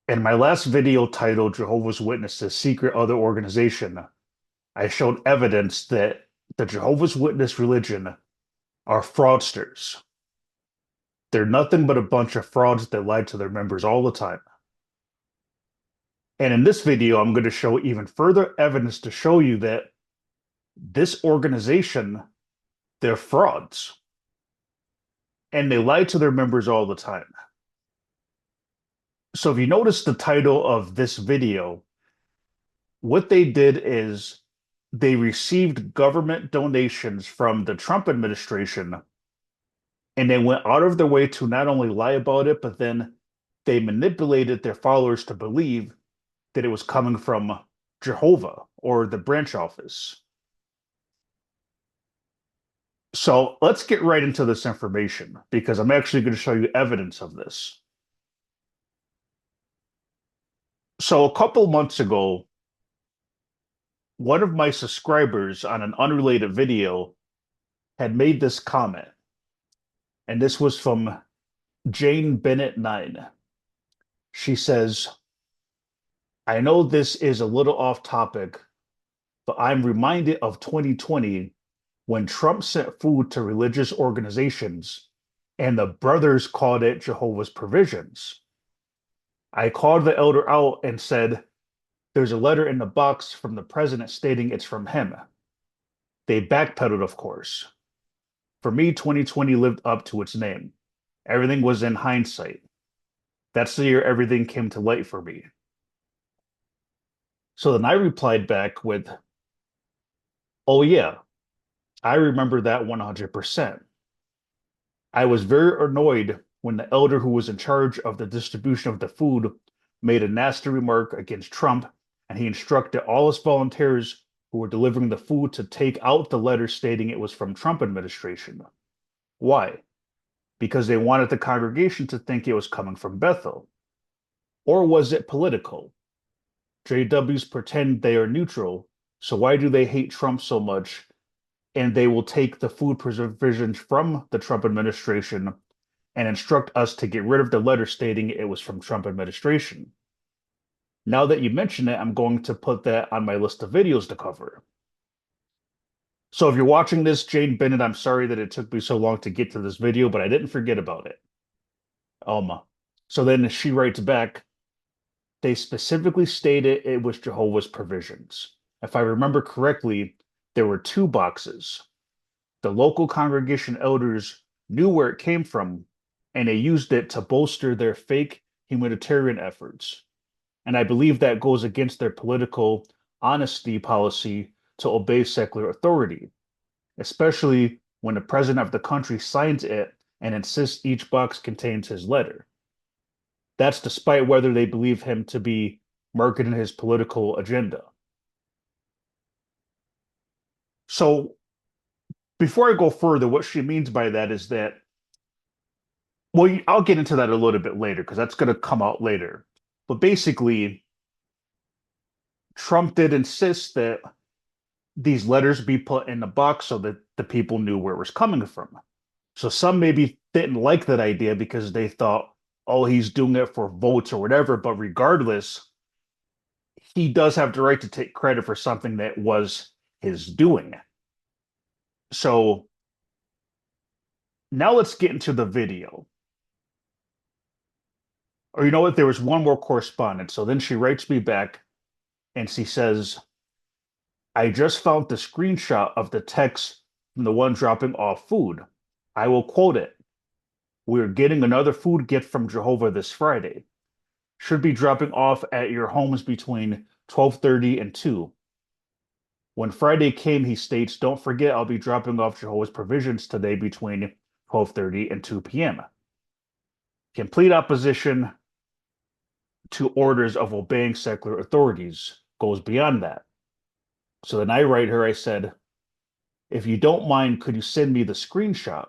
In my last video titled Jehovah's Witnesses Secret Other Organization, I showed evidence that the Jehovah's Witness religion are fraudsters. They're nothing but a bunch of frauds that lie to their members all the time. And in this video, I'm going to show even further evidence to show you that this organization, they're frauds and they lie to their members all the time. So if you notice the title of this video, what they did is they received government donations from the Trump administration and they went out of their way to not only lie about it, but then they manipulated their followers to believe that it was coming from Jehovah or the branch office. So let's get right into this information because I'm actually going to show you evidence of this. So a couple months ago, one of my subscribers on an unrelated video had made this comment, and this was from Jane Bennett 9. She says, I know this is a little off topic, but I'm reminded of 2020 when Trump sent food to religious organizations and the brothers called it Jehovah's Provisions. I called the elder out and said, there's a letter in the box from the president stating it's from him. They backpedaled, of course. For me, 2020 lived up to its name. Everything was in hindsight. That's the year everything came to light for me. So then I replied back with, oh, yeah, I remember that 100%. I was very annoyed when the elder who was in charge of the distribution of the food made a nasty remark against Trump, and he instructed all his volunteers who were delivering the food to take out the letter stating it was from Trump administration. Why? Because they wanted the congregation to think it was coming from Bethel. Or was it political? JWs pretend they are neutral, so why do they hate Trump so much? And they will take the food provisions from the Trump administration and instruct us to get rid of the letter stating it was from Trump administration. Now that you mention it, I'm going to put that on my list of videos to cover. So if you're watching this, Jane Bennett, I'm sorry that it took me so long to get to this video, but I didn't forget about it. So then she writes back, they specifically stated it was Jehovah's Provisions. If I remember correctly, there were two boxes. The local congregation elders knew where it came from, and they used it to bolster their fake humanitarian efforts. And I believe that goes against their political honesty policy to obey secular authority, especially when the president of the country signs it and insists each box contains his letter. That's despite whether they believe him to be marketing his political agenda. So before I go further, what she means by that is that, well, I'll get into that a little bit later because that's going to come out later. But basically, Trump did insist that these letters be put in the box so that the people knew where it was coming from. So some maybe didn't like that idea because they thought, oh, he's doing it for votes or whatever. But regardless, he does have the right to take credit for something that was his doing. So now let's get into the video. Or you know what? There was one more correspondence. So then she writes me back and she says, I just found the screenshot of the text from the one dropping off food. I will quote it. We're getting another food gift from Jehovah this Friday. Should be dropping off at your homes between 12:30 and 2. When Friday came, he states, don't forget I'll be dropping off Jehovah's Provisions today between 12:30 and 2 p.m. Complete opposition to orders of obeying secular authorities goes beyond that. So then I write her, I said, if you don't mind, could you send me the screenshot?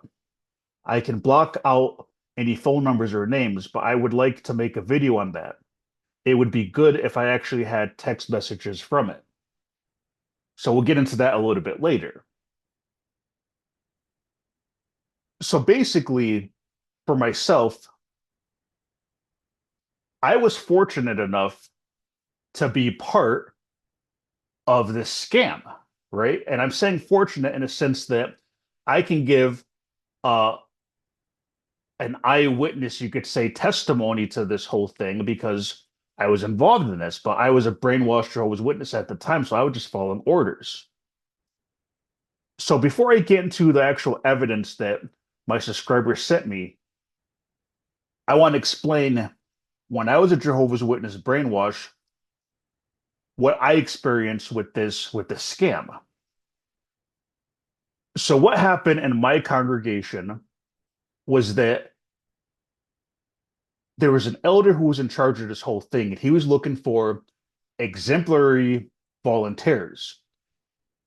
I can block out any phone numbers or names, but I would like to make a video on that. It would be good if I actually had text messages from it. So we'll get into that a little bit later. So basically, for myself, I was fortunate enough to be part of this scam, right? And I'm saying fortunate in a sense that I can give uh, an eyewitness, you could say, testimony to this whole thing because I was involved in this, but I was a brainwashed Jehovah's Witness at the time, so I was just following orders. So before I get into the actual evidence that my subscribers sent me, I want to explain when I was a Jehovah's Witness brainwash, what I experienced with this scam. So what happened in my congregation was that there was an elder who was in charge of this whole thing, and he was looking for exemplary volunteers.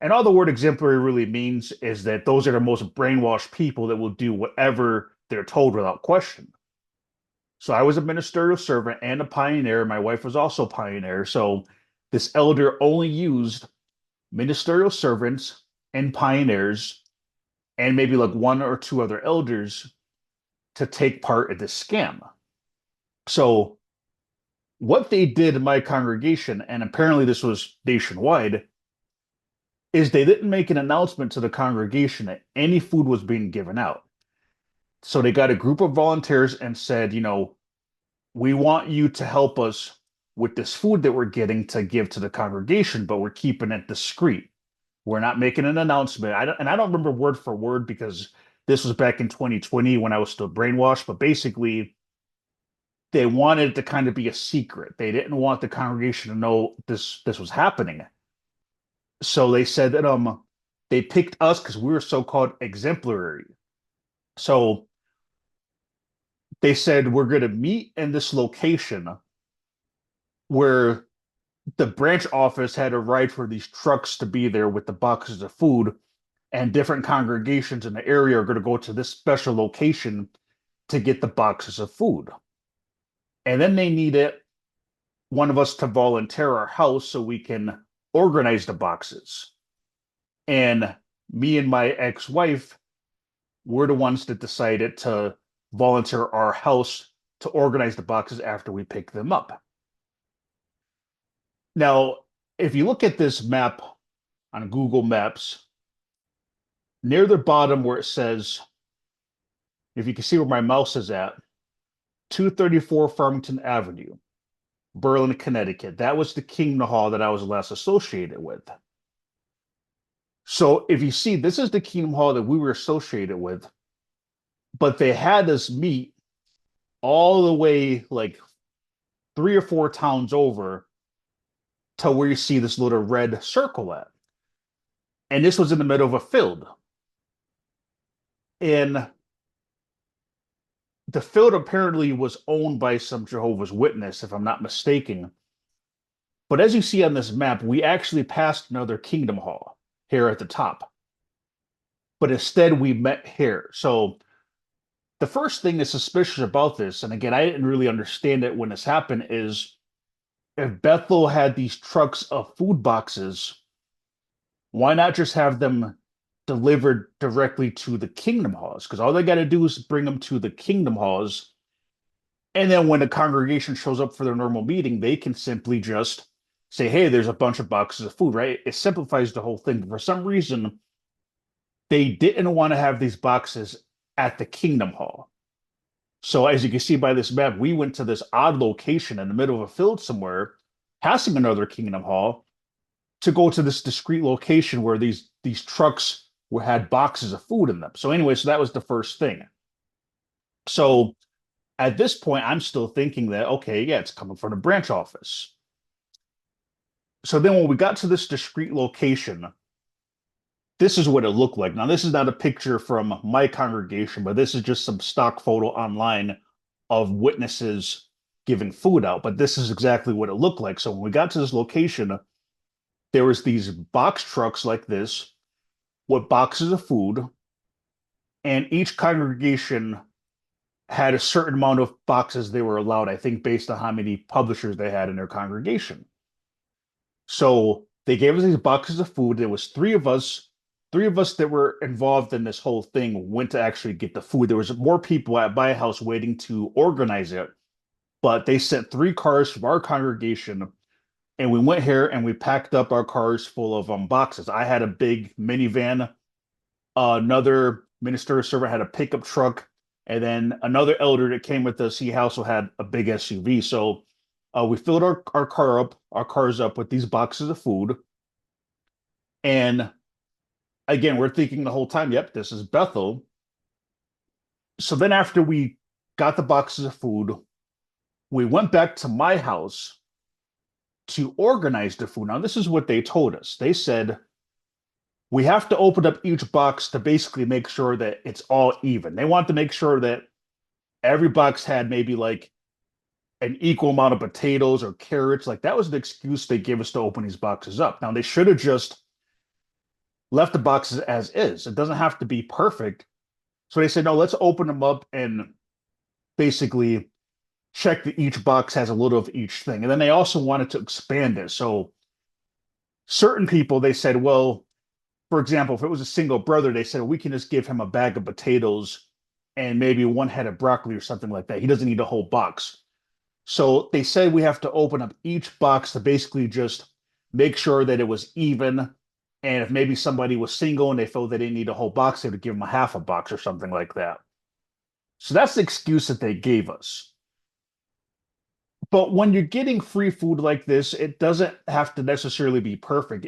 And all the word exemplary really means is that those are the most brainwashed people that will do whatever they're told without question. So I was a ministerial servant and a pioneer. My wife was also a pioneer. So this elder only used ministerial servants and pioneers and maybe like one or two other elders to take part in this scam. So what they did in my congregation, and apparently this was nationwide, is they didn't make an announcement to the congregation that any food was being given out. So they got a group of volunteers and said, we want you to help us with this food that we're getting to give to the congregation, but we're keeping it discreet. We're not making an announcement. I don't remember word for word because this was back in 2020 when I was still brainwashed, but basically they wanted it to kind of be a secret. They didn't want the congregation to know this was happening. So they said that they picked us because we were so-called exemplary. So they said we're going to meet in this location where the branch office had a right for these trucks to be there with the boxes of food, and different congregations in the area are going to go to this special location to get the boxes of food. And then they needed one of us to volunteer our house so we can organize the boxes. And me and my ex-wife were the ones that decided to volunteer our house to organize the boxes after we pick them up. Now, if you look at this map on Google Maps, near the bottom where it says, if you can see where my mouse is at, 234 Farmington Avenue, Berlin, Connecticut. That was the Kingdom Hall that I was last associated with. So if you see, this is the Kingdom Hall that we were associated with, but they had us meet all the way like 3 or 4 towns over to where you see this little red circle at. And this was in the middle of a field. And the field apparently was owned by some Jehovah's Witness, if I'm not mistaken. But as you see on this map, we actually passed another Kingdom Hall here at the top. But instead, we met here. So the first thing that's suspicious about this, and again, I didn't really understand it when this happened, is if Bethel had these trucks of food boxes, why not just have them delivered directly to the Kingdom Halls? Because all they got to do is bring them to the Kingdom Halls. And then when the congregation shows up for their normal meeting, they can simply just say, hey, there's a bunch of boxes of food, right? It simplifies the whole thing. But for some reason, they didn't want to have these boxes at the Kingdom Hall. So as you can see by this map, we went to this odd location in the middle of a field somewhere, passing another Kingdom Hall, to go to this discrete location where these trucks had boxes of food in them. So anyway, so that was the first thing. So at this point, I'm still thinking that, okay, yeah, it's coming from the branch office. So then when we got to this discrete location, this is what it looked like. Now, this is not a picture from my congregation, but this is just some stock photo online of witnesses giving food out. But this is exactly what it looked like. So when we got to this location, there was these box trucks like this with boxes of food, and each congregation had a certain amount of boxes they were allowed, I think, based on how many publishers they had in their congregation. So they gave us these boxes of food. There was three of us that were involved in this whole thing went to actually get the food. There was more people at my house waiting to organize it. but they sent 3 cars from our congregation, and we went here and we packed up our cars full of boxes. I had a big minivan. Another minister servant had a pickup truck, and then another elder that came with us, he also had a big SUV. So we filled our cars up with these boxes of food. And again, we're thinking the whole time, yep, this is Bethel. So then after we got the boxes of food, we went back to my house to organize the food. Now, this is what they told us. They said we have to open up each box to basically make sure that it's all even. They want to make sure that every box had maybe like an equal amount of potatoes or carrots. Like that was the excuse they gave us to open these boxes up. Now, they should have just left the boxes as is. It doesn't have to be perfect. So they said, no, let's open them up and basically check that each box has a little of each thing. And then they also wanted to expand it. So certain people, they said, well, for example, if it was a single brother, they said, we can just give him a bag of potatoes and maybe one head of broccoli or something like that. He doesn't need a whole box. So they said we have to open up each box to basically just make sure that it was even. And if maybe somebody was single and they felt they didn't need a whole box, they would give them a half a box or something like that. So that's the excuse that they gave us. But when you're getting free food like this, it doesn't have to necessarily be perfect.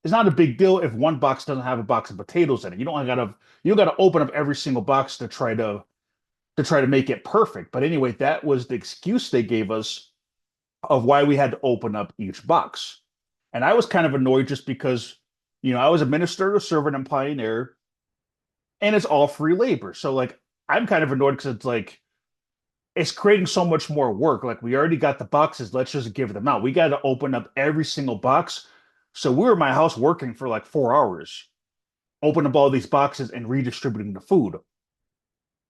It's not a big deal if one box doesn't have a box of potatoes in it. You don't gotta open up every single box to try to make it perfect. But anyway, that was the excuse they gave us of why we had to open up each box. And I was kind of annoyed just because, I was a minister, a servant, and pioneer, and it's all free labor. So like I'm kind of annoyed because it's like it's creating so much more work. Like we already got the boxes, let's just give them out. We got to open up every single box. So we were in my house working for like 4 hours, opening up all these boxes and redistributing the food.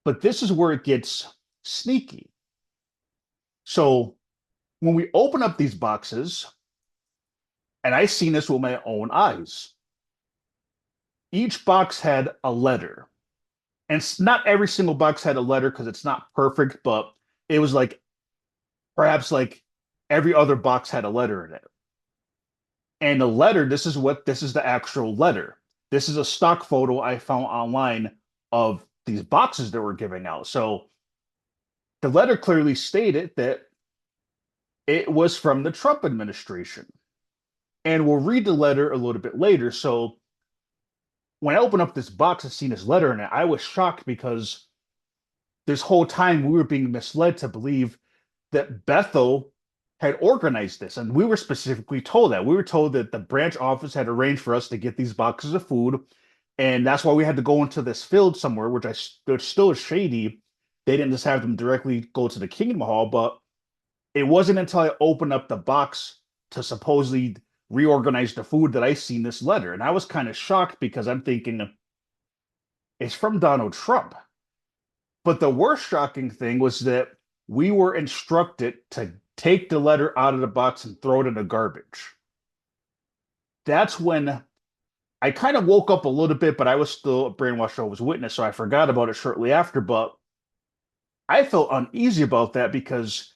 But this is where it gets sneaky. So when we open up these boxes, and I seen this with my own eyes, each box had a letter. And not every single box had a letter because it's not perfect, but it was like perhaps like every other box had a letter in it. And the letter, this is the actual letter. This is a stock photo I found online of these boxes that were giving out. So the letter clearly stated that it was from the Trump administration. And we'll read the letter a little bit later. So when I opened up this box and seen this letter in it, I was shocked because this whole time we were being misled to believe that Bethel had organized this. And we were specifically told that. We were told that the branch office had arranged for us to get these boxes of food. And that's why we had to go into this field somewhere, which still is shady. They didn't just have them directly go to the Kingdom Hall, but it wasn't until I opened up the box to supposedly reorganize the food that I seen this letter. And I was kind of shocked because I'm thinking it's from Donald Trump. But the worst shocking thing was that we were instructed to take the letter out of the box and throw it in the garbage. That's when I kind of woke up a little bit, but I was still a brainwashed Jehovah's Witness, so I forgot about it shortly after. But I felt uneasy about that because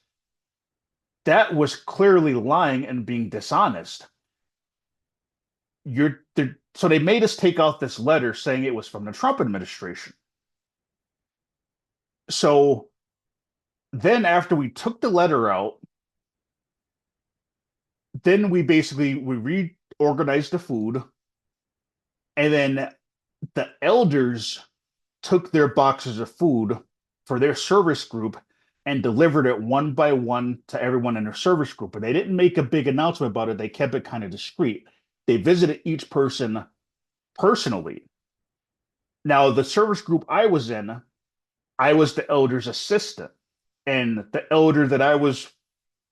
that was clearly lying and being dishonest. So they made us take out this letter saying it was from the Trump administration. So then after we took the letter out, then we reorganized the food, and then the elders took their boxes of food for their service group and delivered it one by one to everyone in their service group. But they didn't make a big announcement about it. They kept it kind of discreet. They visited each person personally. Now, the service group I was in, I was the elder's assistant. And the elder that I was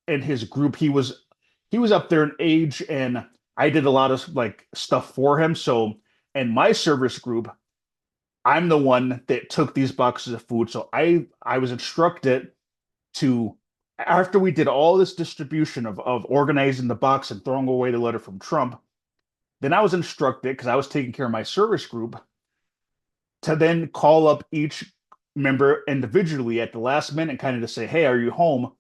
in his group, he was up there in age, and I did a lot of like stuff for him. So in my service group, I'm the one that took these boxes of food. So I was instructed to, after we did all this distribution of organizing the box and throwing away the letter from Trump, then I was instructed, because I was taking care of my service group, to then call up each member individually at the last minute and kind of to say, hey, are you home?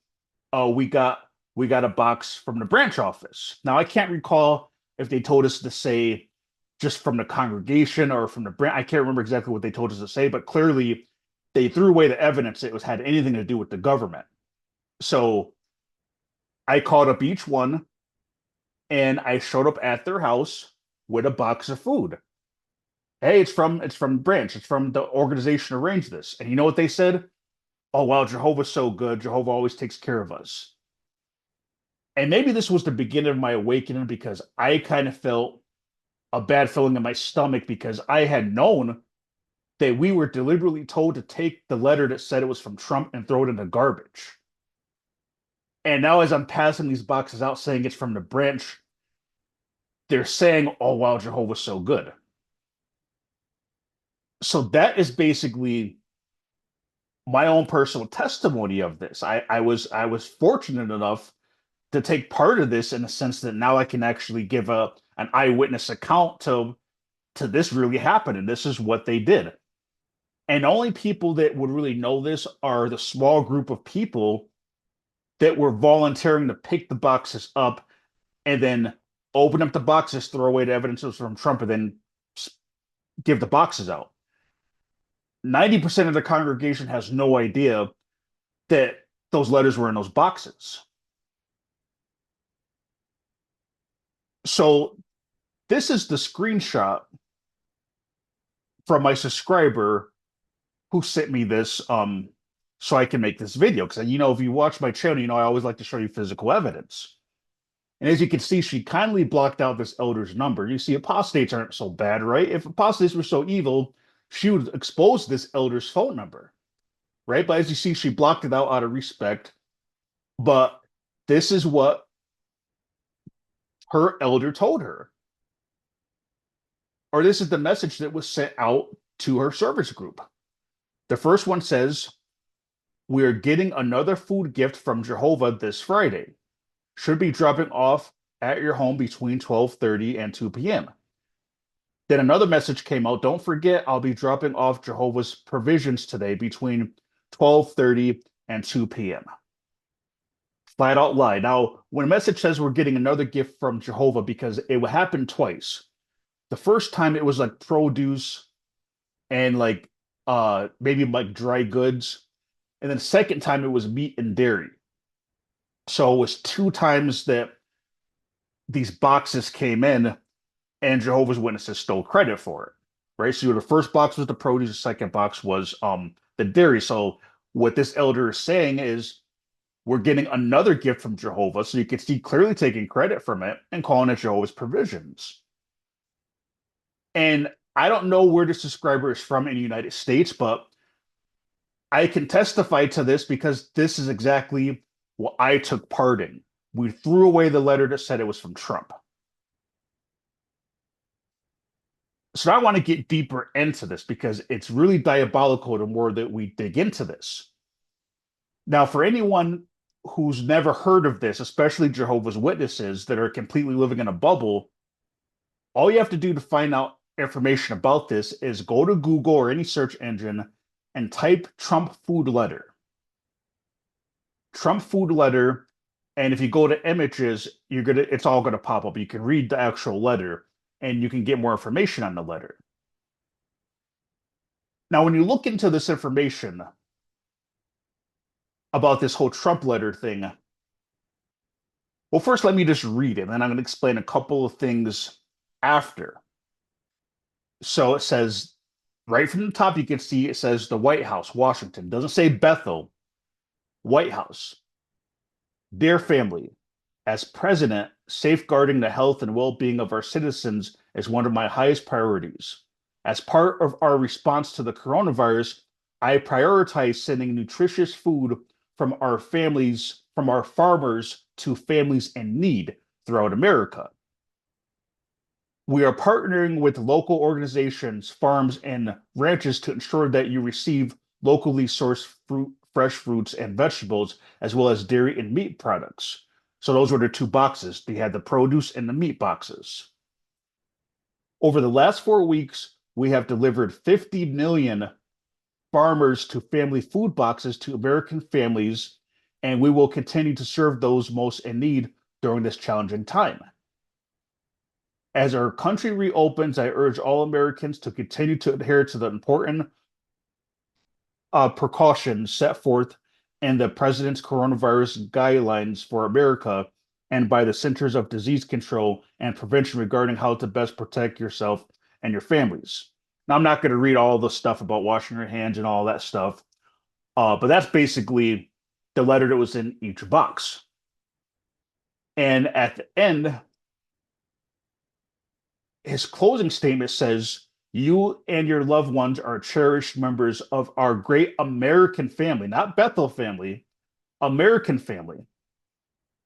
oh, we got a box from the branch office. Now I can't recall if they told us to say just from the congregation or from the branch. I can't remember exactly what they told us to say, but clearly they threw away the evidence it was had anything to do with the government. So I called up each one and I showed up at their house with a box of food. Hey, it's from branch. It's from the organization arranged this. And you know what they said? Oh wow, Jehovah's so good. Jehovah always takes care of us. And maybe this was the beginning of my awakening because I kind of felt a bad feeling in my stomach because I had known that we were deliberately told to take the letter that said it was from Trump and throw it in the garbage. And now, as I'm passing these boxes out saying it's from the branch, they're saying, oh, wow, Jehovah's so good. So that is basically my own personal testimony of this. I was fortunate enough to take part of this in the sense that now I can actually give a an eyewitness account to this really happened, and this is what they did. And only people that would really know this are the small group of people that were volunteering to pick the boxes up and then open up the boxes, throw away the evidence from Trump, and then give the boxes out. 90% of the congregation has no idea that those letters were in those boxes. So this is the screenshot from my subscriber who sent me this so I can make this video. Because if you watch my channel, I always like to show you physical evidence. And as you can see, she kindly blocked out this elder's number. You see, apostates aren't so bad, right? If apostates were so evil, she would expose this elder's phone number, right? But as you see, she blocked it out of respect. But this is what her elder told her. Or this is the message that was sent out to her service group. The first one says, we are getting another food gift from Jehovah this Friday. Should be dropping off at your home between 12:30 and 2 p.m. Then another message came out. Don't forget, I'll be dropping off Jehovah's provisions today between 12:30 and 2 p.m. Flat out lie. Now, when a message says we're getting another gift from Jehovah, because it would happen twice. The first time it was like produce and like maybe like dry goods. And then the second time it was meat and dairy. So it was two times that these boxes came in and Jehovah's Witnesses stole credit for it. Right. So the first box was the produce, the second box was the dairy. So what this elder is saying is we're getting another gift from Jehovah. So you can see clearly taking credit from it and calling it Jehovah's provisions. And I don't know where the subscriber is from in the United States, but I can testify to this because this is exactly what I took part in. We threw away the letter that said it was from Trump. So I want to get deeper into this because it's really diabolical the more that we dig into this. Now, for anyone who's never heard of this, especially Jehovah's Witnesses that are completely living in a bubble, all you have to do to find out information about this is go to Google or any search engine and type Trump food letter. Trump food letter, and if you go to images, it's all gonna pop up. You can read the actual letter and you can get more information on the letter. Now, when you look into this information about this whole Trump letter thing, well, first let me just read it, and then I'm going to explain a couple of things after. So it says, right from the top, you can see it says the White House, Washington. It doesn't say Bethel, White House. Dear family, as president, safeguarding the health and well-being of our citizens is one of my highest priorities. As part of our response to the coronavirus, I prioritize sending nutritious food from our farmers to families in need throughout America. We are partnering with local organizations, farms, and ranches to ensure that you receive locally sourced fresh fruits and vegetables, as well as dairy and meat products. So those were the two boxes. They had the produce and the meat boxes. Over the last 4 weeks, we have delivered 50 million farmers to family food boxes to American families and we will continue to serve those most in need during this challenging time. As our country reopens, I urge all Americans to continue to adhere to the important precautions set forth in the president's coronavirus guidelines for America and by the Centers of Disease Control and Prevention regarding how to best protect yourself and your families. Now, I'm not going to read all the stuff about washing your hands and all that stuff, but that's basically the letter that was in each box. And at the end, his closing statement says, "You and your loved ones are cherished members of our great American family, not Bethel family, American family.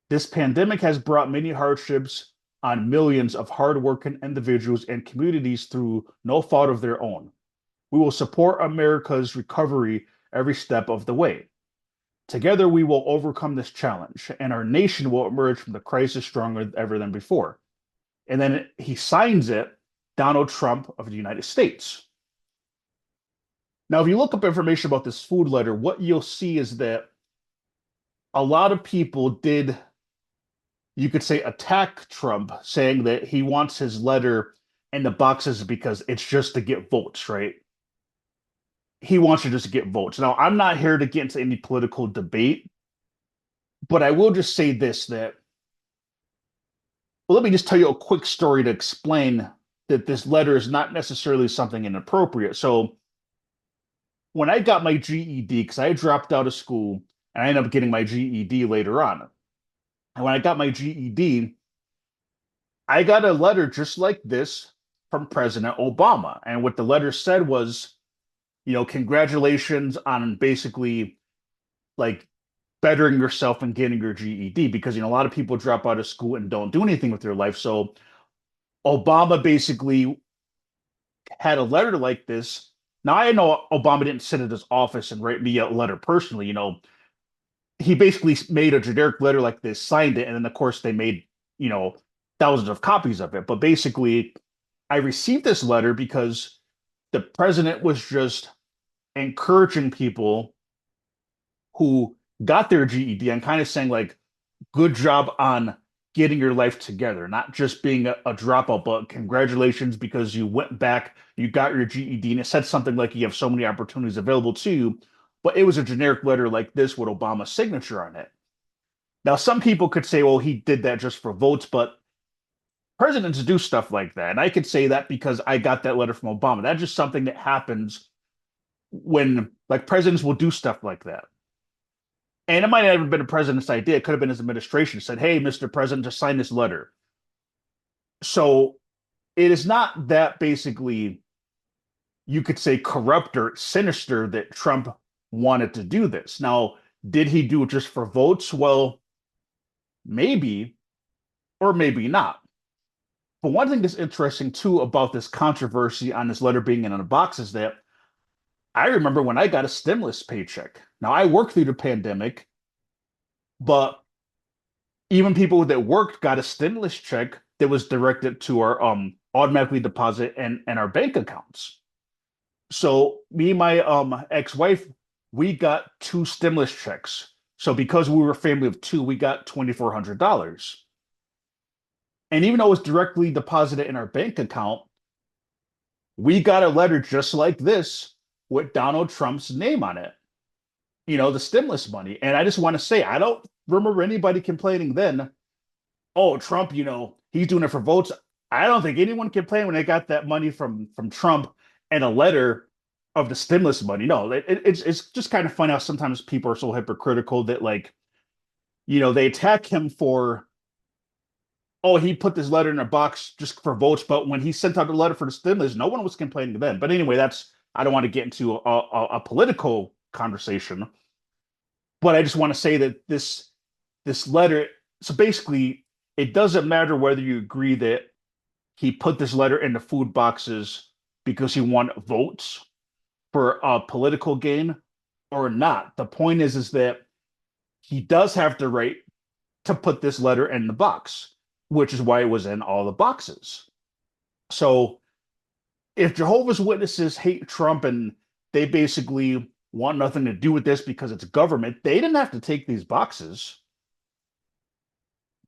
This pandemic has brought many hardships on millions of hardworking individuals and communities through no fault of their own. We will support America's recovery every step of the way. Together, we will overcome this challenge, and our nation will emerge from the crisis stronger ever than before." And then he signs it, Donald Trump of the United States. Now, if you look up information about this food letter, what you'll see is that a lot of people did, you could say, attack Trump, saying that he wants his letter in the boxes because it's just to get votes, right? He wants you just to get votes. Now, I'm not here to get into any political debate, but I will just say this, that, well, let me just tell you a quick story to explain that this letter is not necessarily something inappropriate. So when I got my GED, because I dropped out of school and I ended up getting my GED later on. And when I got my GED, I got a letter just like this from President Obama. And what the letter said was, congratulations on basically like bettering yourself and getting your GED, because a lot of people drop out of school and don't do anything with their life. So Obama basically had a letter like this. Now I know Obama didn't sit at his office and write me a letter personally. He basically made a generic letter like this, signed it, and then of course they made you know thousands of copies of it. But basically, I received this letter because the president was just encouraging people who got their GED and kind of saying like, good job on getting your life together, not just being a dropout, but congratulations because you went back, you got your GED, and it said something like you have so many opportunities available to you. But it was a generic letter like this with Obama's signature on it. Now, some people could say, well, he did that just for votes, but presidents do stuff like that. And I could say that because I got that letter from Obama. That's just something that happens when like presidents will do stuff like that. And it might not have been a president's idea. It could have been his administration said, hey, Mr. President, just sign this letter. So it is not that basically you could say corrupt or sinister that Trump wanted to do this. Now, did he do it just for votes? Well, maybe, or maybe not. But one thing that's interesting too about this controversy on this letter being in a box is that I remember when I got a stimulus paycheck. Now, I worked through the pandemic, but even people that worked got a stimulus check that was directed to our automatically deposit and our bank accounts. So me and my ex-wife, we got two stimulus checks. So because we were a family of two, we got $2,400. And even though it was directly deposited in our bank account, we got a letter just like this with Donald Trump's name on it, the stimulus money. And I just want to say, I don't remember anybody complaining then, oh, Trump, he's doing it for votes. I don't think anyone complained when they got that money from Trump and a letter of the stimulus money. No, it's just kind of funny how sometimes people are so hypocritical that they attack him for, oh, he put this letter in a box just for votes. But when he sent out a letter for the stimulus, no one was complaining then. But anyway, I don't want to get into a political conversation. But I just want to say that this letter, so basically, it doesn't matter whether you agree that he put this letter in the food boxes because he wanted votes for a political gain or not. The point is that he does have the right to put this letter in the box, which is why it was in all the boxes. So if Jehovah's Witnesses hate Trump and they basically want nothing to do with this because it's government. They didn't have to take these boxes.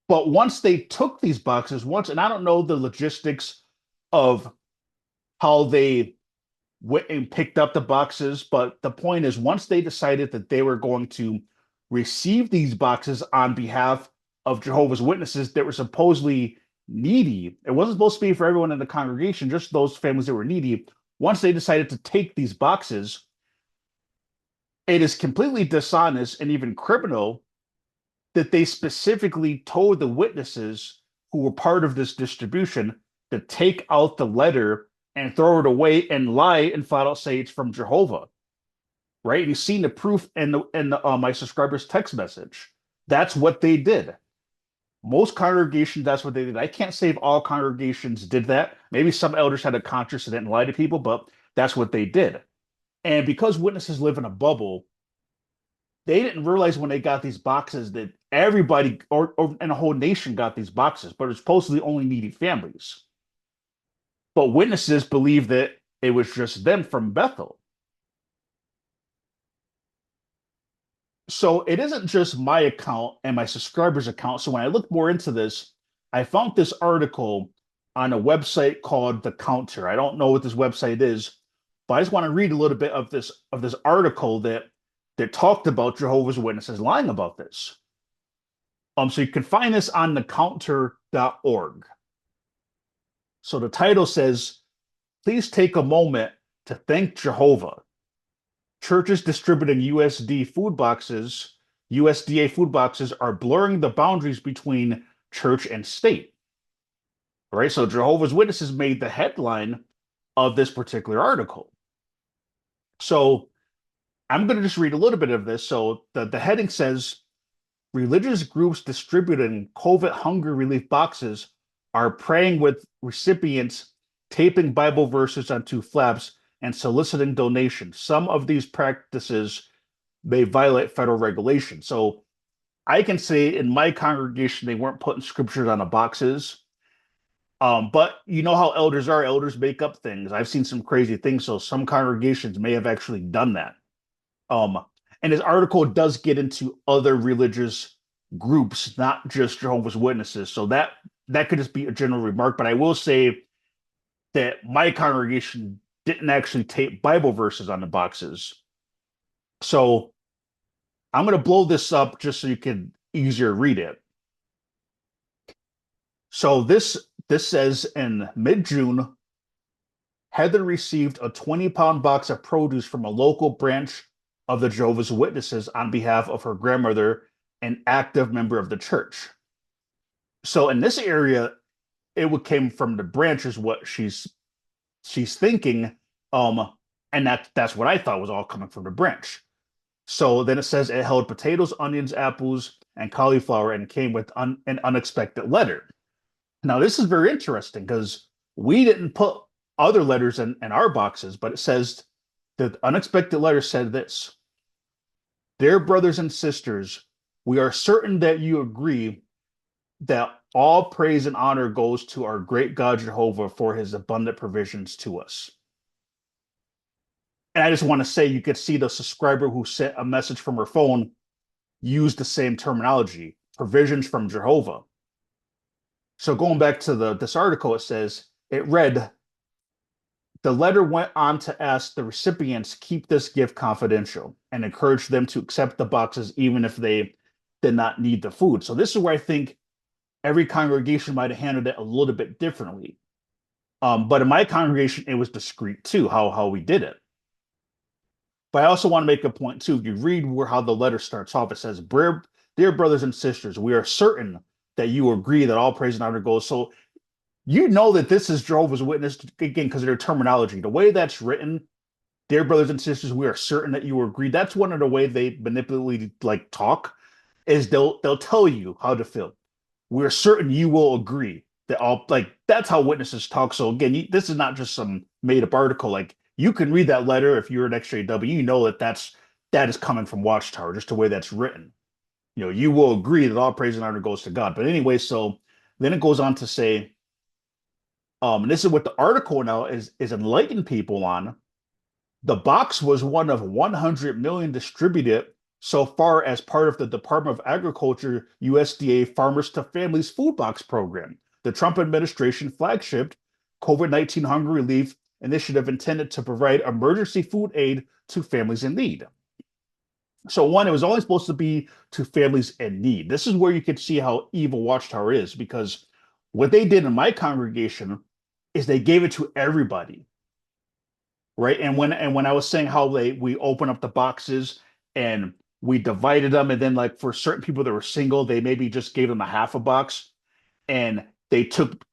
But once they took these boxes, and I don't know the logistics of how they went and picked up the boxes, but the point is, once they decided that they were going to receive these boxes on behalf of Jehovah's Witnesses that were supposedly needy, it wasn't supposed to be for everyone in the congregation, just those families that were needy. Once they decided to take these boxes, it is completely dishonest and even criminal that they specifically told the witnesses who were part of this distribution to take out the letter and throw it away and lie and flat out say it's from Jehovah, right? And you've seen the proof in my subscriber's text message. That's what they did. Most congregations, that's what they did. I can't say if all congregations did that. Maybe some elders had a conscience and didn't lie to people, but that's what they did. And because witnesses live in a bubble, they didn't realize when they got these boxes that everybody or and a whole nation got these boxes, but it's supposedly only needy families. But witnesses believe that it was just them from Bethel. So it isn't just my account and my subscriber's account. So when I looked more into this, I found this article on a website called The Counter. I don't know what this website is, but I just want to read a little bit of this article that talked about Jehovah's Witnesses lying about this. So you can find this on thecounter.org. So the title says, "Please take a moment to thank Jehovah. Churches distributing USDA food boxes are blurring the boundaries between church and state." All right, so Jehovah's Witnesses made the headline of this particular article. So I'm going to just read a little bit of this. So the heading says, "Religious groups distributing COVID hunger relief boxes are praying with recipients, taping Bible verses onto flaps, and soliciting donations. Some of these practices may violate federal regulation." So I can say in my congregation, they weren't putting scriptures on the boxes. But you know how elders are. Elders make up things. I've seen some crazy things. So some congregations may have actually done that. And his article does get into other religious groups, not just Jehovah's Witnesses. So that could just be a general remark. But I will say that my congregation didn't actually tape Bible verses on the boxes. So I'm going to blow this up just so you can easier read it. So this says in mid-June, Heather received a 20-pound box of produce from a local branch of the Jehovah's Witnesses on behalf of her grandmother, an active member of the church. So in this area, it came from the branch is what she's thinking. And that's what I thought was all coming from the branch. So then it says it held potatoes, onions, apples, and cauliflower and came with an unexpected letter. Now, this is very interesting because we didn't put other letters in our boxes, but it says the unexpected letter said this: "Dear brothers and sisters, we are certain that you agree that all praise and honor goes to our great God Jehovah for his abundant provisions to us." And I just want to say, you could see the subscriber who sent a message from her phone use the same terminology, provisions from Jehovah. So going back to this article, it says, it read, "The letter went on to ask the recipients keep this gift confidential and encourage them to accept the boxes even if they did not need the food." So this is where I think every congregation might have handled it a little bit differently. But in my congregation, it was discreet too, how we did it. But I also want to make a point too. If you read how the letter starts off, it says, "Dear brothers and sisters, we are certain that you agree that all praise and honor goes." So you know that this is Jehovah's Witness, again, because of their terminology. The way that's written, "Dear brothers and sisters, we are certain that you agree." That's one of the way they manipulate, like talk, is they'll tell you how to feel. "We're certain you will agree that all," like that's how witnesses talk. So again, this is not just some made up article. Like you can read that letter if you're an XJW, you know that is coming from Watchtower, just the way that's written. You know, you will agree that all praise and honor goes to God. But anyway, so then it goes on to say, and this is what the article now is enlightening people on. The box was one of 100 million distributed so far as part of the Department of Agriculture USDA Farmers to Families Food Box Program, the Trump administration flagship COVID-19 hunger relief initiative intended to provide emergency food aid to families in need. So one, it was only supposed to be to families in need. This is where you can see how evil Watchtower is, because what they did in my congregation is they gave it to everybody, right? And when I was saying how we open up the boxes and we divided them, and then like for certain people that were single, they maybe just gave them a half a box, and they took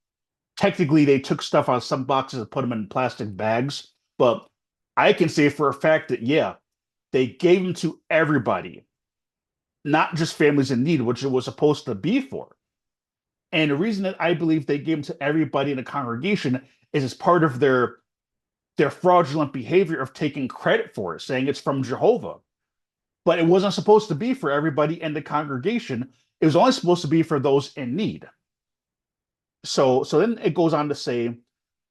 stuff out of some boxes and put them in plastic bags. But I can say for a fact that yeah, they gave them to everybody, not just families in need, which it was supposed to be for. And the reason that I believe they gave them to everybody in the congregation is as part of their fraudulent behavior of taking credit for it, saying it's from Jehovah. But it wasn't supposed to be for everybody in the congregation. It was only supposed to be for those in need. So then it goes on to say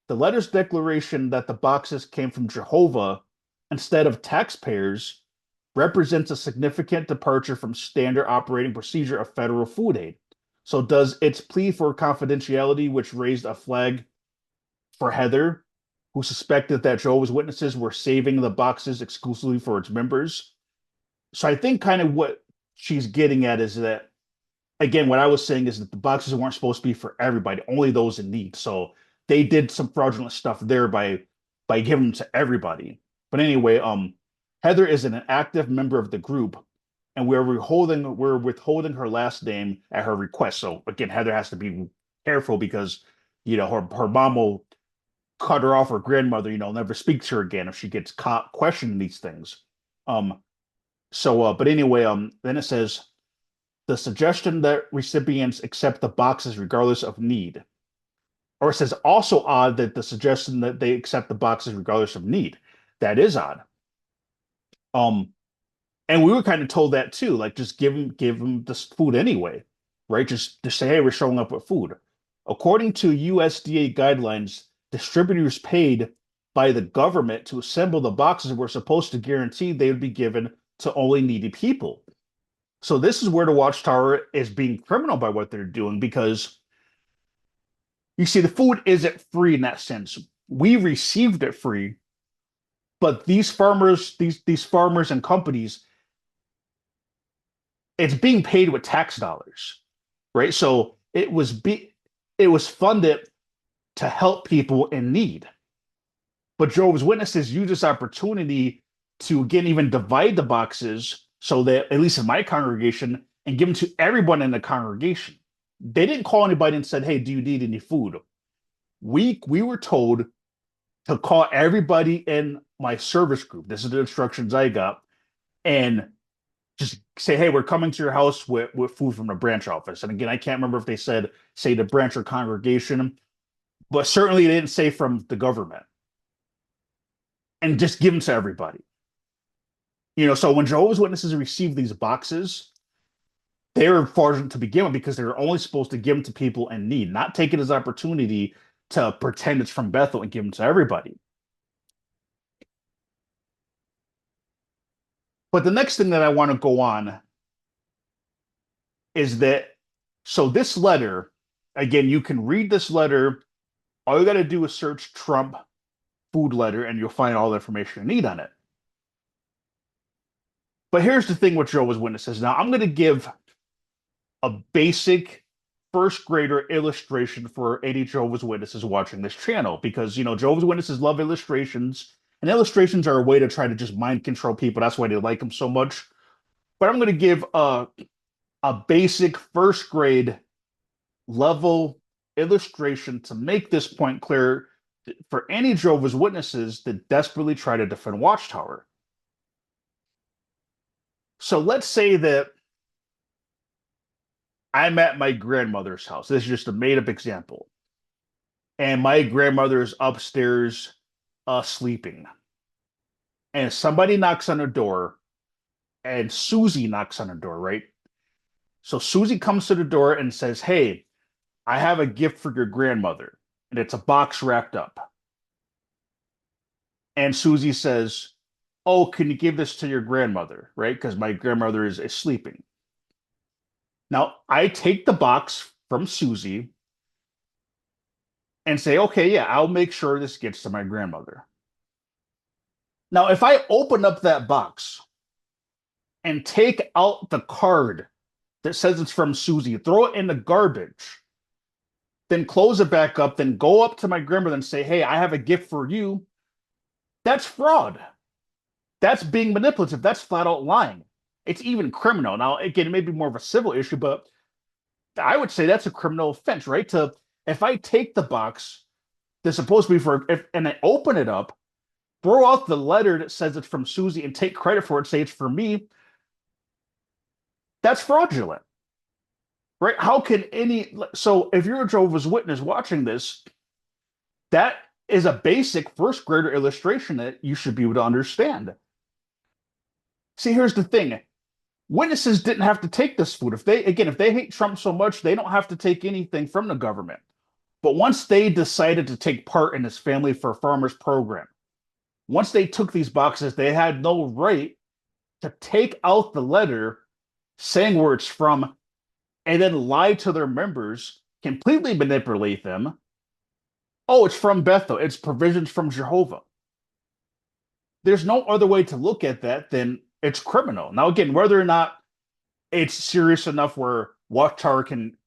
the letter's declaration that the boxes came from Jehovah instead of taxpayers represents a significant departure from standard operating procedure of federal food aid. So does its plea for confidentiality, which raised a flag for Heather, who suspected that Jehovah's Witnesses were saving the boxes exclusively for its members. So I think kind of what she's getting at is that, again, what I was saying is that the boxes weren't supposed to be for everybody, only those in need. So they did some fraudulent stuff there by giving them to everybody. But anyway, Heather is an active member of the group, and we're withholding her last name at her request. So again, Heather has to be careful because her mom will cut her off, her grandmother, never speak to her again if she gets caught questioning these things. Um, but anyway, then it says the suggestion that recipients accept the boxes regardless of need. Or it says also odd that the suggestion that they accept the boxes regardless of need. That is odd. Um, and we were kind of told that too, like just give them this food anyway, right? Just say, hey, we're showing up with food. According to USDA guidelines, distributors paid by the government to assemble the boxes were supposed to guarantee they would be given to only needy people. So this is where the Watchtower is being criminal by what they're doing, because you see the food isn't free in that sense. We received it free, but these farmers and companies, it's being paid with tax dollars, right? So it was funded to help people in need. But Jehovah's Witnesses use this opportunity to again even divide the boxes so that at least in my congregation and give them to everyone in the congregation. They didn't call anybody and said, "Hey, do you need any food?" We were told to call everybody in my service group. This is the instructions I got, and just say, "Hey, we're coming to your house with food from the branch office." And again, I can't remember if they said say the branch or congregation, but certainly they didn't say from the government. And just give them to everybody. So when Jehovah's Witnesses receive these boxes, they're fraudulent to begin with because they're only supposed to give them to people in need, not take it as an opportunity to pretend it's from Bethel and give them to everybody. But the next thing that I want to go on is that, so this letter, again, you can read this letter. All you got to do is search Trump food letter and you'll find all the information you need on it. But here's the thing with Jehovah's Witnesses. Now, I'm going to give a basic first grader illustration for any Jehovah's Witnesses watching this channel because, Jehovah's Witnesses love illustrations, and illustrations are a way to try to just mind control people. That's why they like them so much. But I'm going to give a basic first grade level illustration to make this point clear for any Jehovah's Witnesses that desperately try to defend Watchtower. So let's say that I'm at my grandmother's house. This is just a made-up example. And my grandmother is upstairs sleeping. And somebody knocks on her door, and Susie knocks on her door, right? So Susie comes to the door and says, "Hey, I have a gift for your grandmother." And it's a box wrapped up. And Susie says, "Oh, can you give this to your grandmother?" Right? Because my grandmother is sleeping. Now, I take the box from Susie and say, "Okay, yeah, I'll make sure this gets to my grandmother." Now, if I open up that box and take out the card that says it's from Susie, throw it in the garbage, then close it back up, then go up to my grandmother and say, "Hey, I have a gift for you," that's fraud. That's being manipulative. That's flat out lying. It's even criminal. Now, again, it may be more of a civil issue, but I would say that's a criminal offense, right? To if I take the box that's supposed to be for if and I open it up, throw out the letter that says it's from Susie and take credit for it, say it's for me, that's fraudulent, right? How can any so if you're a Jehovah's Witness watching this, that is a basic first grader illustration that you should be able to understand. See, here's the thing. Witnesses didn't have to take this food. If they hate Trump so much, they don't have to take anything from the government. But once they decided to take part in this Family for Farmers program, once they took these boxes, they had no right to take out the letter saying where it's from and then lie to their members, completely manipulate them. Oh, it's from Bethel. It's provisions from Jehovah. There's no other way to look at that than it's criminal. Now, again, whether or not it's serious enough where Watchtower can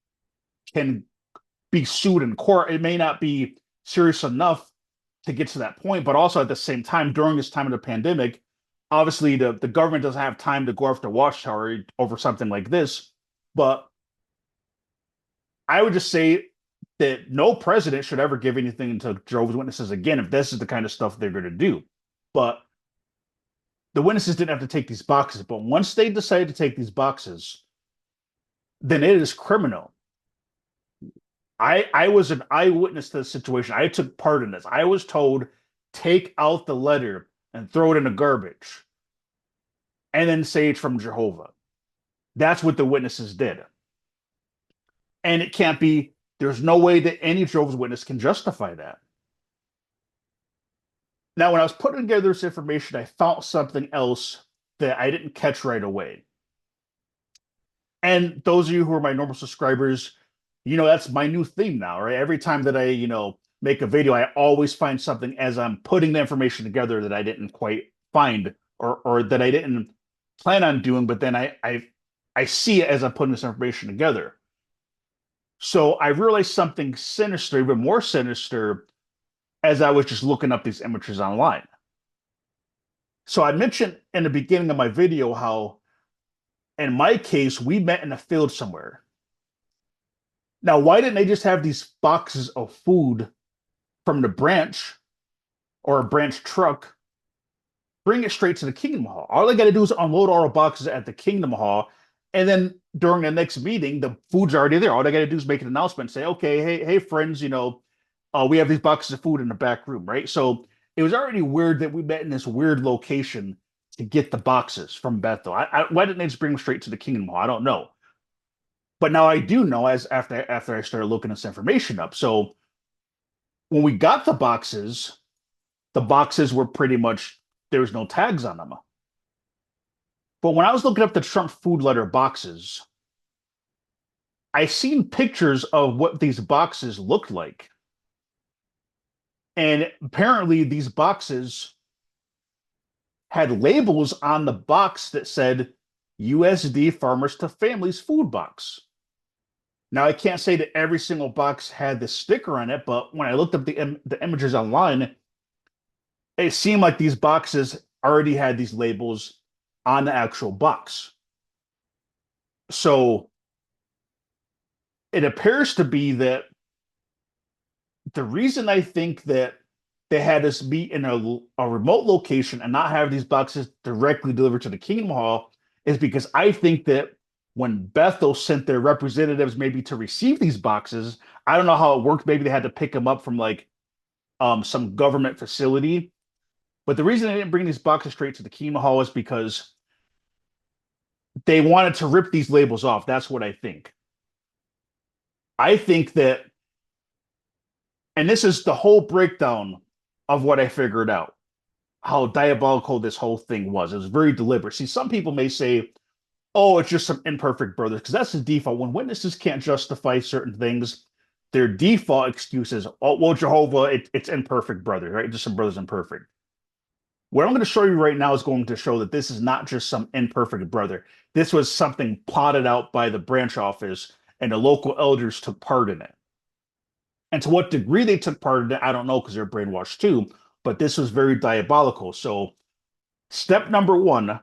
be sued in court, it may not be serious enough to get to that point. But also at the same time, during this time of the pandemic, obviously the government doesn't have time to go after Watchtower over something like this. But I would just say that no president should ever give anything to Jehovah's Witnesses again if this is the kind of stuff they're going to do. But the witnesses didn't have to take these boxes. But once they decided to take these boxes, then it is criminal. I was an eyewitness to the situation. I took part in this. I was told, take out the letter and throw it in the garbage and then say it's from Jehovah. That's what the witnesses did. And it can't be, there's no way that any Jehovah's Witness can justify that. Now, when I was putting together this information, I found something else that I didn't catch right away. And those of you who are my normal subscribers, that's my new theme now, right? Every time that I, make a video, I always find something as I'm putting the information together that I didn't quite find or that I didn't plan on doing, but then I see it as I'm putting this information together. So I realized something sinister, even more sinister, as I was just looking up these images online. So I mentioned in the beginning of my video how, in my case, we met in a field somewhere. Now, why didn't they just have these boxes of food from the branch or a branch truck, bring it straight to the Kingdom Hall? All they got to do is unload all the boxes at the Kingdom Hall, and then during the next meeting, the food's already there. All they got to do is make an announcement, say, "Okay, hey, friends, we have these boxes of food in the back room," right? So it was already weird that we met in this weird location to get the boxes from Bethel. Why didn't they just bring them straight to the Kingdom Hall? I don't know. But now I do know as after I started looking this information up. So when we got the boxes were pretty much there was no tags on them. But when I was looking up the Trump food letter boxes, I seen pictures of what these boxes looked like. And apparently these boxes had labels on the box that said USD Farmers to Families food box. Now, I can't say that every single box had the sticker on it, but when I looked up the images online, it seemed like these boxes already had these labels on the actual box. So it appears to be that the reason I think that they had us meet in a remote location and not have these boxes directly delivered to the Kingdom Hall is because I think that when Bethel sent their representatives maybe to receive these boxes, I don't know how it worked. Maybe they had to pick them up from like some government facility. But the reason they didn't bring these boxes straight to the Kingdom Hall is because they wanted to rip these labels off. That's what I think. I think that, and this is the whole breakdown of what I figured out. how diabolical this whole thing was. It was very deliberate. See, some people may say, oh, it's just some imperfect brothers, because that's the default. When witnesses can't justify certain things, their default excuse is, oh, well, Jehovah, it's imperfect brothers, right? Just some brothers imperfect. What I'm going to show you right now is going to show that this is not just some imperfect brother. This was something plotted out by the branch office, and the local elders took part in it. And to what degree they took part in it, I don't know because they're brainwashed too, but this was very diabolical. So, step number one,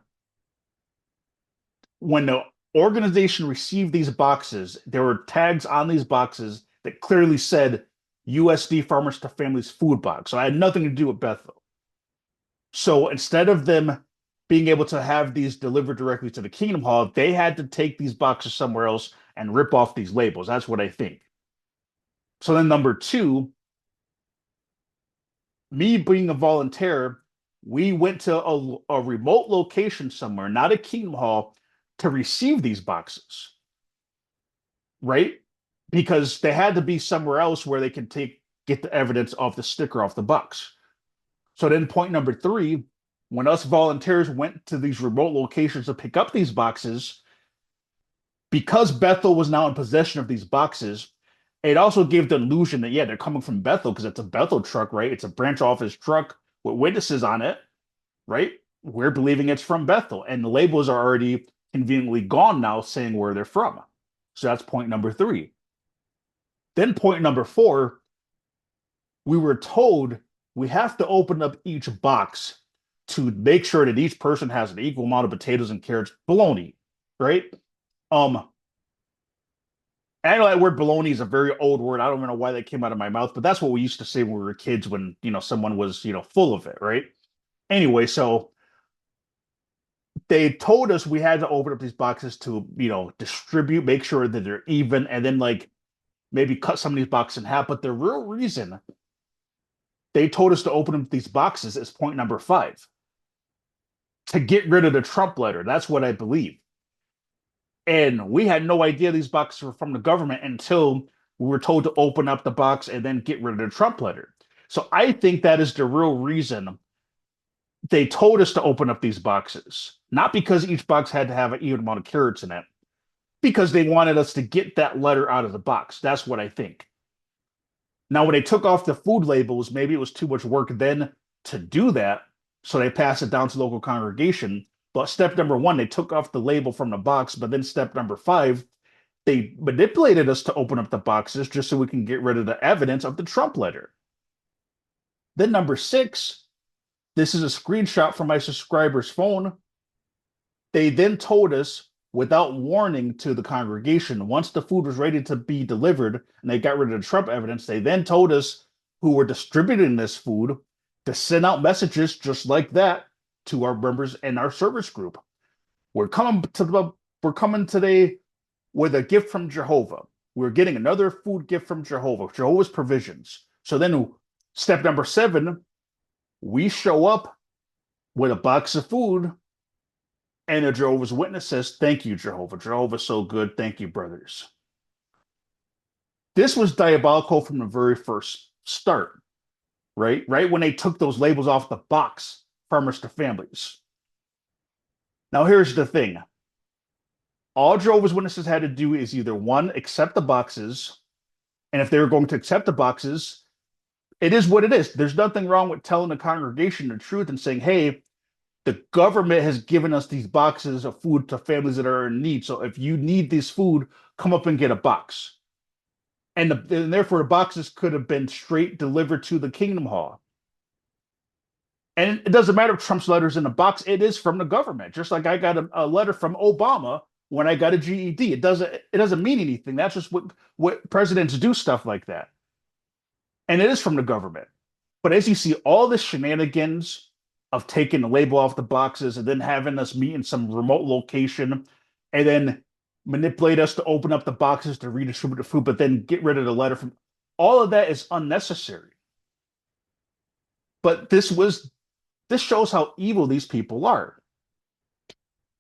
when the organization received these boxes, there were tags on these boxes that clearly said USD Farmers to Families Food Box. So I had nothing to do with Bethel. So instead of them being able to have these delivered directly to the Kingdom Hall, they had to take these boxes somewhere else and rip off these labels. That's what I think. So then number two, me being a volunteer, we went to a remote location somewhere, not a Kingdom Hall, to receive these boxes, right? Because they had to be somewhere else where they can get the evidence of the sticker off the box. So then point number three, when us volunteers went to these remote locations to pick up these boxes, because Bethel was now in possession of these boxes, it also gave the illusion that, yeah, they're coming from Bethel because it's a Bethel truck, right? It's a branch office truck with witnesses on it, right? We're believing it's from Bethel. And the labels are already conveniently gone now saying where they're from. So that's point number three. Then point number four, we were told we have to open up each box to make sure that each person has an equal amount of potatoes and carrots. Bologna, right? I know that word baloney is a very old word. I don't even know why that came out of my mouth, but that's what we used to say when we were kids when, someone was, full of it, right? Anyway, so they told us we had to open up these boxes to, distribute, make sure that they're even, and then like maybe cut some of these boxes in half. But the real reason they told us to open up these boxes is point number five, to get rid of the Trump letter. That's what I believe. And we had no idea these boxes were from the government until we were told to open up the box and then get rid of the Trump letter. So I think that is the real reason they told us to open up these boxes, not because each box had to have an even amount of carrots in it, because they wanted us to get that letter out of the box. That's what I think. Now, when they took off the food labels, maybe it was too much work then to do that. So they passed it down to the local congregation. But step number one, they took off the label from the box. But then step number five, they manipulated us to open up the boxes just so we can get rid of the evidence of the Trump letter. Then number six, this is a screenshot from my subscriber's phone. They then told us without warning to the congregation, once the food was ready to be delivered and they got rid of the Trump evidence, they then told us who were distributing this food to send out messages just like that to our members and our service group. We're coming today with a gift from Jehovah. We're getting another food gift from Jehovah, Jehovah's provisions. So then step number seven, we show up with a box of food, and a Jehovah's Witness says, thank you, Jehovah. Jehovah's so good. Thank you, brothers. This was diabolical from the very first start, right? Right when they took those labels off the box, farmers to families. Now, here's the thing. All Jehovah's Witnesses had to do is either one, accept the boxes, and if they were going to accept the boxes, it is what it is. There's nothing wrong with telling the congregation the truth and saying, hey, the government has given us these boxes of food to families that are in need. So if you need this food, come up and get a box. And therefore, the boxes could have been straight delivered to the Kingdom Hall. And it doesn't matter if Trump's letter's in a box. It is from the government. Just like I got a letter from Obama when I got a GED. It doesn't mean anything. That's just what presidents do, stuff like that. And it is from the government. But as you see, all this shenanigans of taking the label off the boxes and then having us meet in some remote location and then manipulate us to open up the boxes to redistribute the food, but then get rid of the letter from all of that is unnecessary. But this shows how evil these people are.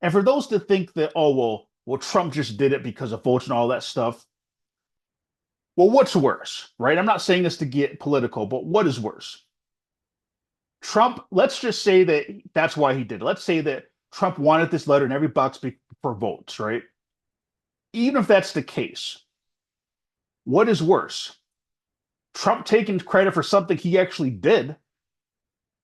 And for those that think that, oh, well, Trump just did it because of votes and all that stuff. Well, what's worse, right? I'm not saying this to get political, but what is worse? Trump, let's just say that that's why he did it. Let's say that Trump wanted this letter in every box for votes, right? Even if that's the case, what is worse? Trump taking credit for something he actually did,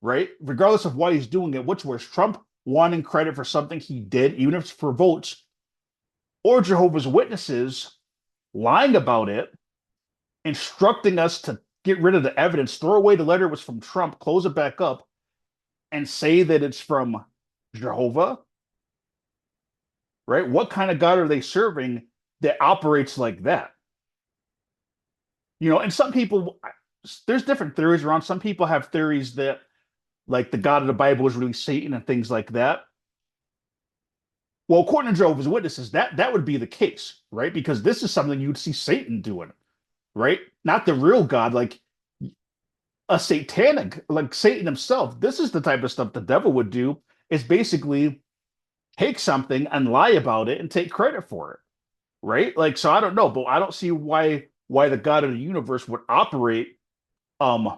right? Regardless of why he's doing it, what's worse? Trump wanting credit for something he did, even if it's for votes, or Jehovah's Witnesses lying about it, instructing us to get rid of the evidence, throw away the letter was from Trump, close it back up, and say that it's from Jehovah, right? What kind of God are they serving that operates like that? And some people, there's different theories around. Some people have theories that, like, the God of the Bible is really Satan and things like that. Well, according to Jehovah's Witnesses, that would be the case, right? Because this is something you'd see Satan doing, right? Not the real God, like a satanic, like Satan himself. This is the type of stuff the devil would do, is basically take something and lie about it and take credit for it, right? Like, so I don't know, but I don't see why the God of the universe would operate like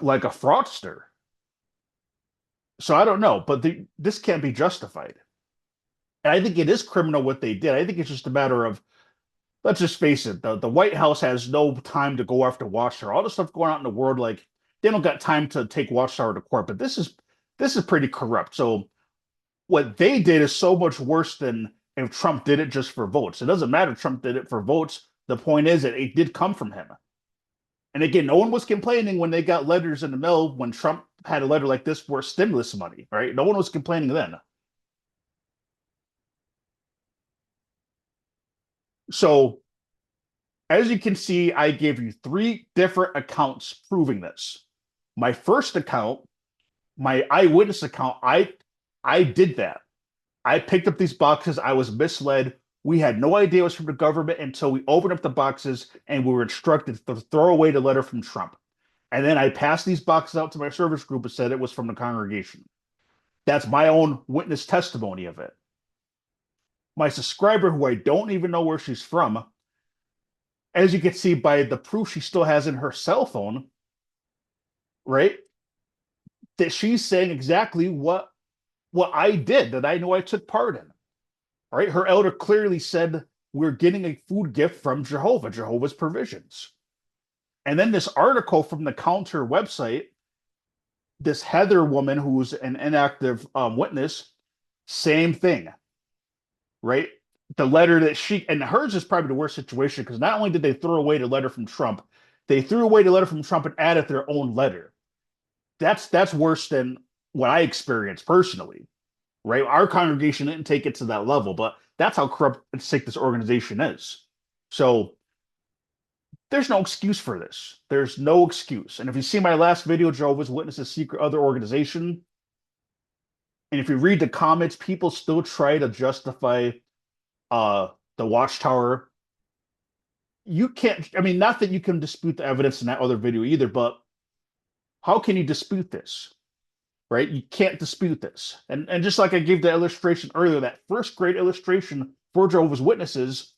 a fraudster. So I don't know, but this can't be justified. And I think it is criminal what they did. I think it's just a matter of, let's just face it, the White House has no time to go after Watchtower. All the stuff going on in the world, like, they don't got time to take Watchtower to court. But this is pretty corrupt. So what they did is so much worse than if Trump did it just for votes. It doesn't matter if Trump did it for votes. The point is that it did come from him. And again, no one was complaining when they got letters in the mail when Trump had a letter like this for stimulus money, right? No one was complaining then. So, as you can see, I gave you three different accounts proving this. My first account, my eyewitness account, I did that. I picked up these boxes. I was misled. We had no idea it was from the government until we opened up the boxes and we were instructed to throw away the letter from Trump. And then I passed these boxes out to my service group and said it was from the congregation. That's my own witness testimony of it. My subscriber, who I don't even know where she's from, as you can see by the proof she still has in her cell phone, right? That she's saying exactly what I did, that I know I took part in. Right? Her elder clearly said we're getting a food gift from Jehovah's provisions. And then this article from the Counter website, this Heather woman who's an inactive witness, same thing, right? The letter that and hers is probably the worst situation because not only did they throw away the letter from Trump, they threw away the letter from Trump and added their own letter. That's worse than what I experienced personally, right? Our congregation didn't take it to that level, but that's how corrupt and sick this organization is. So there's no excuse for this. There's no excuse. And if you see my last video, Jehovah's Witnesses secret other organization, and if you read the comments, people still try to justify the Watchtower. You can't, I mean, not that you can dispute the evidence in that other video either, but how can you dispute this? Right? You can't dispute this. And just like I gave the illustration earlier, that first great illustration for Jehovah's Witnesses,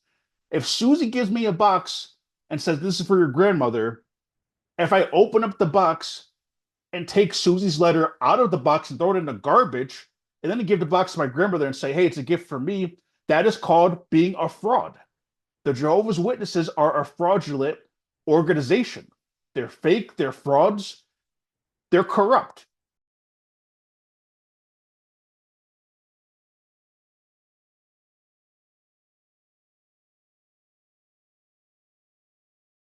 if Susie gives me a box and says, this is for your grandmother, if I open up the box and take Susie's letter out of the box and throw it in the garbage, and then give the box to my grandmother and say, hey, it's a gift for me, that is called being a fraud. The Jehovah's Witnesses are a fraudulent organization. They're fake, they're frauds, they're corrupt.